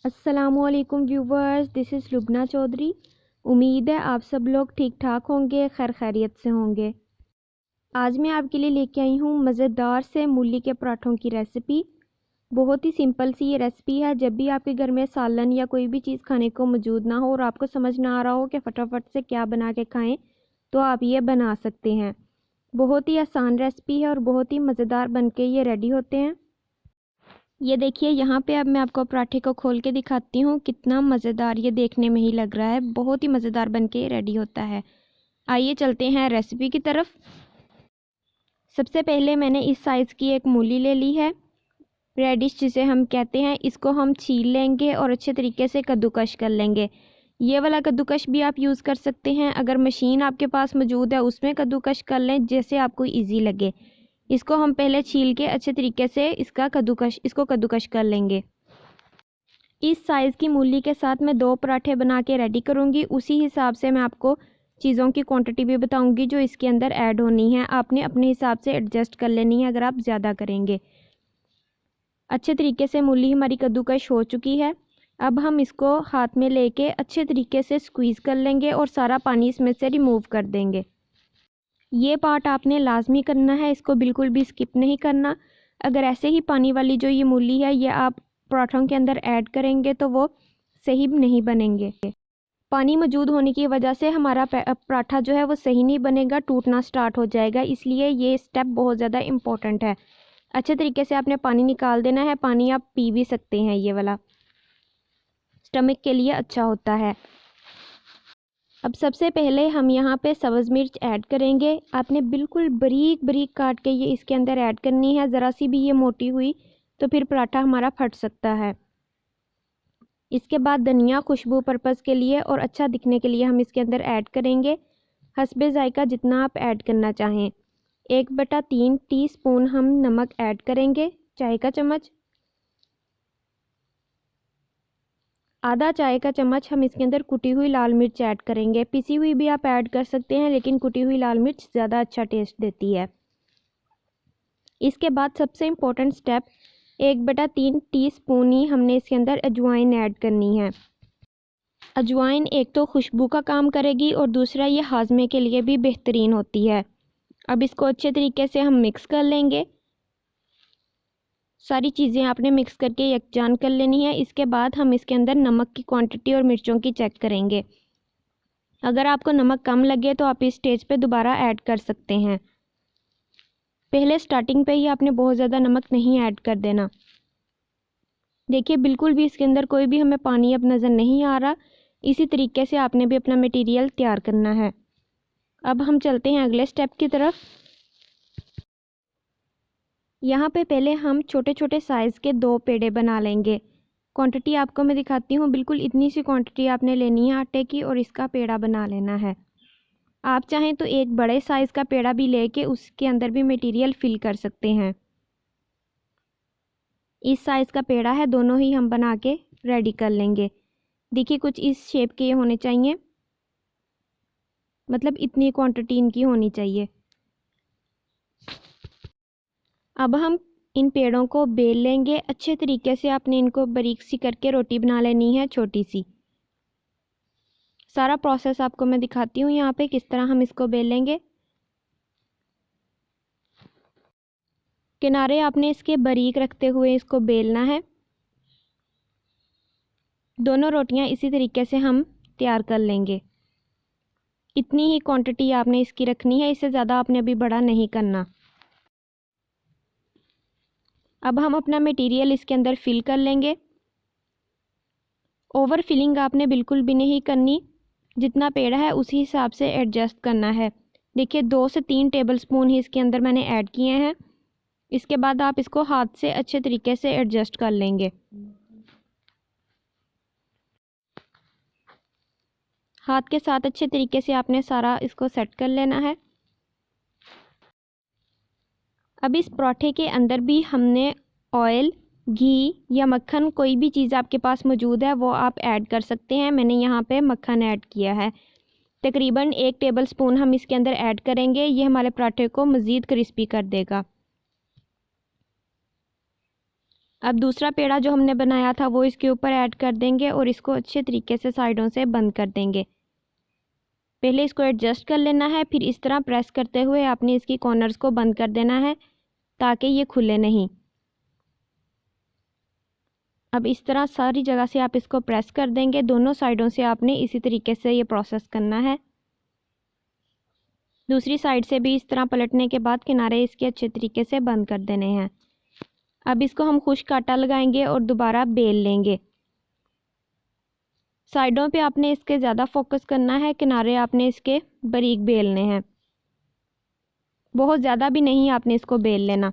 अस्सलामुअलैकुम viewers, this is Lubna Chaudhary. उम्मीद है आप सब लोग ठीक ठाक होंगे, खैर खैरियत से होंगे। आज मैं आपके लिए लेके आई हूँ मज़ेदार से मूली के पराठों की रेसिपी। बहुत ही सिंपल सी ये रेसिपी है। जब भी आपके घर में सालन या कोई भी चीज़ खाने को मौजूद ना हो और आपको समझ ना आ रहा हो कि फटाफट से क्या बना के खाएं, तो आप ये बना सकते हैं। बहुत ही आसान रेसिपी है और बहुत ही मज़ेदार बन के ये रेडी होते हैं। ये देखिए यहाँ पे अब मैं आपको पराठे को खोल के दिखाती हूँ। कितना मज़ेदार ये देखने में ही लग रहा है, बहुत ही मज़ेदार बन के रेडी होता है। आइए चलते हैं रेसिपी की तरफ। सबसे पहले मैंने इस साइज़ की एक मूली ले ली है, रेडिश जिसे हम कहते हैं। इसको हम छील लेंगे और अच्छे तरीके से कद्दूकश कर लेंगे। ये वाला कद्दूकश भी आप यूज़ कर सकते हैं। अगर मशीन आपके पास मौजूद है उसमें कद्दूकश कर लें, जैसे आपको ईजी लगे। इसको हम पहले छील के अच्छे तरीके से इसको कद्दूकश कर लेंगे। इस साइज़ की मूली के साथ मैं 2 पराठे बना के रेडी करूँगी। उसी हिसाब से मैं आपको चीज़ों की क्वांटिटी भी बताऊँगी जो इसके अंदर ऐड होनी है। आपने अपने हिसाब से एडजस्ट कर लेनी है अगर आप ज़्यादा करेंगे। अच्छे तरीके से मूली हमारी कद्दूकश हो चुकी है। अब हम इसको हाथ में लेके अच्छे तरीके से स्क्वीज़ कर लेंगे और सारा पानी इसमें से रिमूव कर देंगे। ये पार्ट आपने लाजमी करना है, इसको बिल्कुल भी स्किप नहीं करना। अगर ऐसे ही पानी वाली जो ये मूली है ये आप पराठों के अंदर ऐड करेंगे तो वो सही नहीं बनेंगे। पानी मौजूद होने की वजह से हमारा पराठा जो है वो सही नहीं बनेगा, टूटना स्टार्ट हो जाएगा। इसलिए ये स्टेप बहुत ज़्यादा इम्पोर्टेंट है। अच्छे तरीके से आपने पानी निकाल देना है। पानी आप पी भी सकते हैं, ये वाला स्टमक के लिए अच्छा होता है। अब सबसे पहले हम यहाँ पे सब्ज़ मिर्च ऐड करेंगे। आपने बिल्कुल बारीक बारीक काट के ये इसके अंदर ऐड करनी है। ज़रा सी भी ये मोटी हुई तो फिर पराठा हमारा फट सकता है। इसके बाद धनिया खुशबू पर्पज़ के लिए और अच्छा दिखने के लिए हम इसके अंदर ऐड करेंगे हस्बे ज़ायका जितना आप ऐड करना चाहें। 1/3 टीस्पून हम नमक ऐड करेंगे, चाय का चम्मच। आधा चाय का चम्मच हम इसके अंदर कुटी हुई लाल मिर्च ऐड करेंगे। पिसी हुई भी आप ऐड कर सकते हैं, लेकिन कुटी हुई लाल मिर्च ज़्यादा अच्छा टेस्ट देती है। इसके बाद सबसे इम्पोर्टेंट स्टेप 1/3 टीस्पून ही हमने इसके अंदर अजवाइन ऐड करनी है। अजवाइन एक तो खुशबू का काम करेगी और दूसरा ये हाजमे के लिए भी बेहतरीन होती है। अब इसको अच्छे तरीके से हम मिक्स कर लेंगे। सारी चीज़ें आपने मिक्स करके यकजान कर लेनी है। इसके बाद हम इसके अंदर नमक की क्वांटिटी और मिर्चों की चेक करेंगे। अगर आपको नमक कम लगे तो आप इस स्टेज पे दोबारा ऐड कर सकते हैं। पहले स्टार्टिंग पे ही आपने बहुत ज़्यादा नमक नहीं ऐड कर देना। देखिए बिल्कुल भी इसके अंदर कोई भी हमें पानी अब नज़र नहीं आ रहा। इसी तरीके से आपने भी अपना मटेरियल तैयार करना है। अब हम चलते हैं अगले स्टेप की तरफ। यहाँ पे पहले हम छोटे छोटे साइज़ के 2 पेड़े बना लेंगे। क्वांटिटी आपको मैं दिखाती हूँ। बिल्कुल इतनी सी क्वांटिटी आपने लेनी है आटे की और इसका पेड़ा बना लेना है। आप चाहें तो एक बड़े साइज़ का पेड़ा भी लेके उसके अंदर भी मटेरियल फिल कर सकते हैं। इस साइज़ का पेड़ा है, दोनों ही हम बना के रेडी कर लेंगे। देखिए कुछ इस शेप के ये होने चाहिए, मतलब इतनी क्वांटिटी इनकी होनी चाहिए। अब हम इन पेड़ों को बेल लेंगे अच्छे तरीके से। आपने इनको बारीक सी करके रोटी बना लेनी है, छोटी सी। सारा प्रोसेस आपको मैं दिखाती हूँ यहाँ पे किस तरह हम इसको बेल लेंगे। किनारे आपने इसके बारीक रखते हुए इसको बेलना है। दोनों रोटियां इसी तरीके से हम तैयार कर लेंगे। इतनी ही क्वांटिटी आपने इसकी रखनी है, इससे ज़्यादा आपने अभी बड़ा नहीं करना। अब हम अपना मटेरियल इसके अंदर फिल कर लेंगे। ओवर फिलिंग आपने बिल्कुल भी नहीं करनी, जितना पेड़ा है उसी हिसाब से एडजस्ट करना है। देखिए 2 से 3 टेबलस्पून ही इसके अंदर मैंने ऐड किए हैं। इसके बाद आप इसको हाथ से अच्छे तरीके से एडजस्ट कर लेंगे। हाथ के साथ अच्छे तरीके से आपने सारा इसको सेट कर लेना है। अब इस पराठे के अंदर भी हमने ऑयल, घी या मक्खन, कोई भी चीज़ आपके पास मौजूद है वो आप ऐड कर सकते हैं। मैंने यहाँ पे मक्खन ऐड किया है। तकरीबन 1 टेबलस्पून हम इसके अंदर ऐड करेंगे। ये हमारे पराठे को मज़ीद क्रिस्पी कर देगा। अब दूसरा पेड़ा जो हमने बनाया था वो इसके ऊपर ऐड कर देंगे और इसको अच्छे तरीके से साइडों से बंद कर देंगे। पहले इसको एडजस्ट कर लेना है, फिर इस तरह प्रेस करते हुए आपने इसकी कॉर्नर्स को बंद कर देना है ताकि ये खुले नहीं। अब इस तरह सारी जगह से आप इसको प्रेस कर देंगे। दोनों साइडों से आपने इसी तरीके से ये प्रोसेस करना है। दूसरी साइड से भी इस तरह पलटने के बाद किनारे इसके अच्छे तरीके से बंद कर देने हैं। अब इसको हम खुश्क आटा लगाएंगे और दोबारा बेल लेंगे। साइडों पे आपने इसके ज़्यादा फोकस करना है, किनारे आपने इसके बारीक बेलने हैं, बहुत ज़्यादा भी नहीं आपने इसको बेल लेना।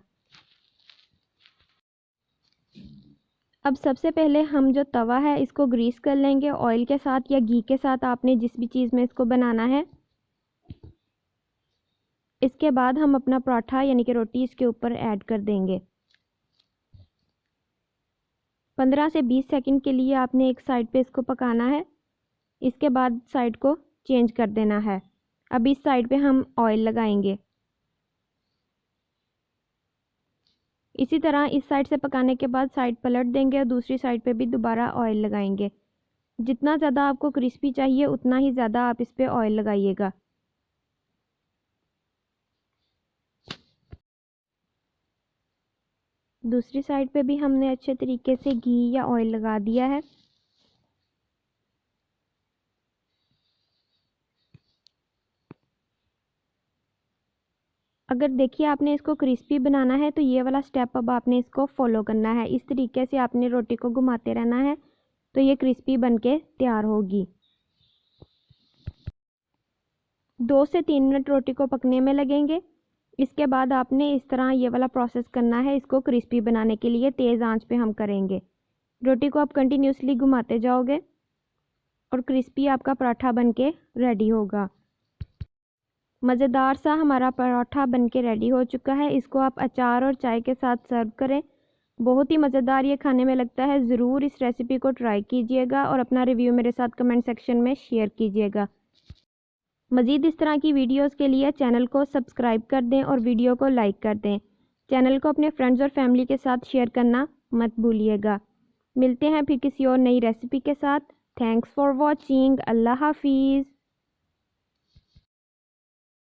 अब सबसे पहले हम जो तवा है इसको ग्रीस कर लेंगे ऑयल के साथ या घी के साथ, आपने जिस भी चीज़ में इसको बनाना है। इसके बाद हम अपना पराठा यानी कि रोटी इसके ऊपर ऐड कर देंगे। 15 से 20 सेकंड के लिए आपने एक साइड पे इसको पकाना है। इसके बाद साइड को चेंज कर देना है। अब इस साइड पे हम ऑयल लगाएंगे। इसी तरह इस साइड से पकाने के बाद साइड पलट देंगे और दूसरी साइड पे भी दोबारा ऑयल लगाएंगे। जितना ज़्यादा आपको क्रिस्पी चाहिए उतना ही ज़्यादा आप इस पे ऑयल लगाइएगा। दूसरी साइड पे भी हमने अच्छे तरीके से घी या ऑयल लगा दिया है। अगर देखिए आपने इसको क्रिस्पी बनाना है तो ये वाला स्टेप अब आपने इसको फॉलो करना है। इस तरीके से आपने रोटी को घुमाते रहना है तो ये क्रिस्पी बनके तैयार होगी। 2 से 3 मिनट रोटी को पकने में लगेंगे। इसके बाद आपने इस तरह ये वाला प्रोसेस करना है। इसको क्रिस्पी बनाने के लिए तेज़ आंच पे हम करेंगे। रोटी को आप कंटिन्यूसली घुमाते जाओगे और क्रिस्पी आपका पराठा बनके रेडी होगा। मज़ेदार सा हमारा पराठा बनके रेडी हो चुका है। इसको आप अचार और चाय के साथ सर्व करें। बहुत ही मज़ेदार ये खाने में लगता है। ज़रूर इस रेसिपी को ट्राई कीजिएगा और अपना रिव्यू मेरे साथ कमेंट सेक्शन में शेयर कीजिएगा। मज़ीद इस तरह की वीडियोस के लिए चैनल को सब्सक्राइब कर दें और वीडियो को लाइक कर दें। चैनल को अपने फ्रेंड्स और फैमिली के साथ शेयर करना मत भूलिएगा। मिलते हैं फिर किसी और नई रेसिपी के साथ। Thanks for watching. अल्लाह हाफिज़।